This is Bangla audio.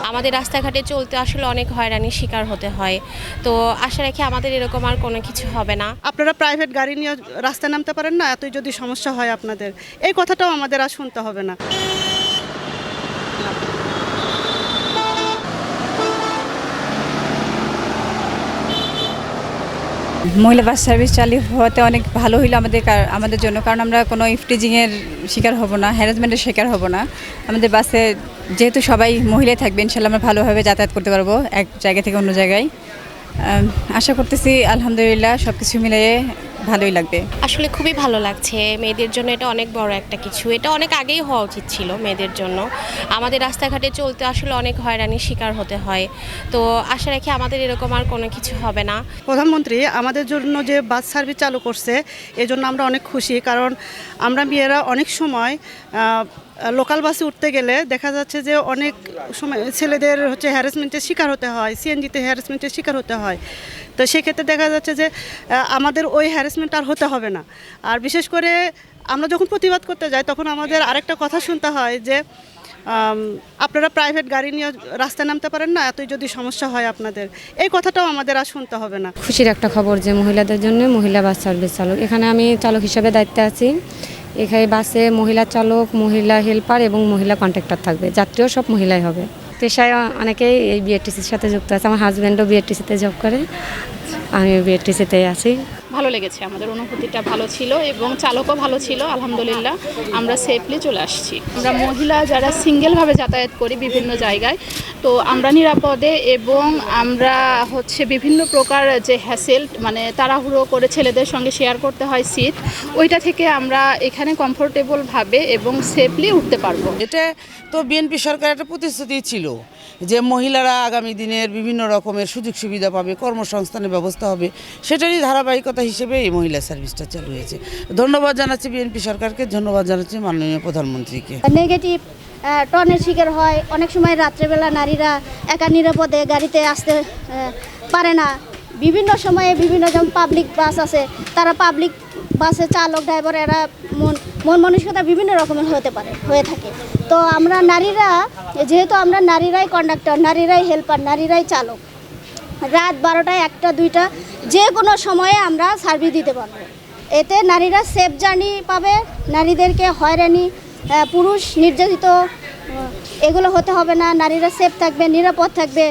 আমাদের রাস্তাঘাটে চলতে আসলে অনেক হয়রানির শিকার হতে হয়। তো আশা রাখি আমাদের এরকম আর কোনো কিছু হবে না। আপনারা প্রাইভেট গাড়ি নিয়ে রাস্তায় নামতে পারেন না, এতই যদি সমস্যা হয় আপনাদের, এই কথাটাও আমাদের আর শুনতে হবে না। মহিলা বাস সার্ভিস চালু হওয়াতে অনেক ভালো হইলো আমাদের জন্য, কারণ আমরা কোনো ইফটিজিংয়ের শিকার হব না, হ্যারাসমেন্টের শিকার হব না। আমাদের বাসে যেহেতু সবাই মহিলাই থাকবে, ইনশাল্লাহ আমরা ভালোভাবে যাতায়াত করতে পারবো এক জায়গা থেকে অন্য জায়গায়। আশা করতেছি আলহামদুলিল্লাহ সব কিছু মিলিয়ে ভালোই লাগবে। আসলে খুবই ভালো লাগছে, মেয়েদের জন্য এটা অনেক বড় একটা কিছু। এটা অনেক আগেই হওয়া উচিত ছিল মেয়েদের জন্য। আমাদের রাস্তাঘাটে চলতে আসলে অনেক হয়রানির শিকার হতে হয়। তো আশা রাখি আমাদের এরকম আর কোনো কিছু হবে না। প্রধানমন্ত্রী আমাদের জন্য যে বাস সার্ভিস চালু করছে, এজন্য আমরা অনেক খুশি। কারণ আমরা মেয়েরা অনেক সময় লোকাল বাসে উঠতে গেলে দেখা যাচ্ছে যে অনেক সময় ছেলেদের হ্যারাসমেন্টের শিকার হতে হয়, সিএনজিতে হ্যারাসমেন্টের শিকার হতে হয়। তো সেক্ষেত্রে দেখা যাচ্ছে যে আমাদের ওই হ্যারাসমেন্ট আর হতে হবে না। আর বিশেষ করে আমরা যখন প্রতিবাদ করতে যাই, তখন আমাদের আরেকটা কথা শুনতে হয় যে আপনারা প্রাইভেট গাড়ি নিয়ে রাস্তায় নামতে পারেন না, এতই যদি সমস্যা হয় আপনাদের, এই কথাটাও আমাদের আর শুনতে হবে না। খুশির একটা খবর যে মহিলাদের জন্য মহিলা বাস সার্ভিস চালক। এখানে আমি চালক হিসেবে দায়িত্বে আছি। এখানে বাসে মহিলা চালক, মহিলা হেল্পার এবং মহিলা কন্ট্রাক্টর থাকবে, যাত্রীও সব মহিলাই হবে। পেশায় অনেকেই এই বিআরটিসির সাথে যুক্ত আছে। আমার হাজব্যান্ডও বিআরটিসিতে জব করে, আমি বিআরটিসিতে আছি। ভালো লেগেছে, আমাদের অনুভূতিটা ভালো ছিল এবং চালকও ভালো ছিল। আলহামদুলিল্লাহ আমরা সেফলি চলে আসছি। আমরা মহিলা যারা সিঙ্গেলভাবে যাতায়াত করি বিভিন্ন জায়গায়, তো আমরা নিরাপদে এবং আমরা বিভিন্ন প্রকার যে হ্যাসেল মানে তাড়াহুড়ো করে ছেলেদের সঙ্গে শেয়ার করতে হয় সিট, ওইটা থেকে আমরা এখানে কমফোর্টেবলভাবে এবং সেফলি উঠতে পারবো। এটা তো বিএনপি সরকার একটা প্রতিশ্রুতি ছিল যে মহিলারা আগামী দিনের বিভিন্ন রকমের সুযোগ সুবিধা পাবে, কর্মসংস্থানের ব্যবস্থা হবে, সেটারই ধারাবাহিকতা হিসেবে এই মহিলা সার্ভিসটা চালু হয়েছে। ধন্যবাদ জানাচ্ছি বিএনপি সরকারকে, ধন্যবাদ জানাচ্ছি মাননীয় প্রধানমন্ত্রীকে। নেগেটিভ টর্নের শিকার হয়, অনেক সময় রাত্রেবেলা নারীরা একা নিরাপদে গাড়িতে আসতে পারে না। বিভিন্ন সময়ে বিভিন্ন যেমন পাবলিক বাস আছে, তারা পাবলিক বাসে চালক ড্রাইভার এরা মন মানসিকতা বিভিন্ন রকমের হয়ে থাকে। তো আমরা নারীরা, যেহেতু আমরা নারীরাই কন্ডাক্টর, নারীরাই হেল্পার, নারীরাই চালক, রাত 12টা 1টা 2টা যে কোনো সময়ে আমরা সার্ভিস দিতে পারবো। এতে নারীরা সেফ জার্নি পাবে, নারীদেরকে হয়রানি, পুরুষ নির্যাতিত এগুলো হতে হবে না, নারীরা সেফ থাকবে, নিরাপদ থাকবে।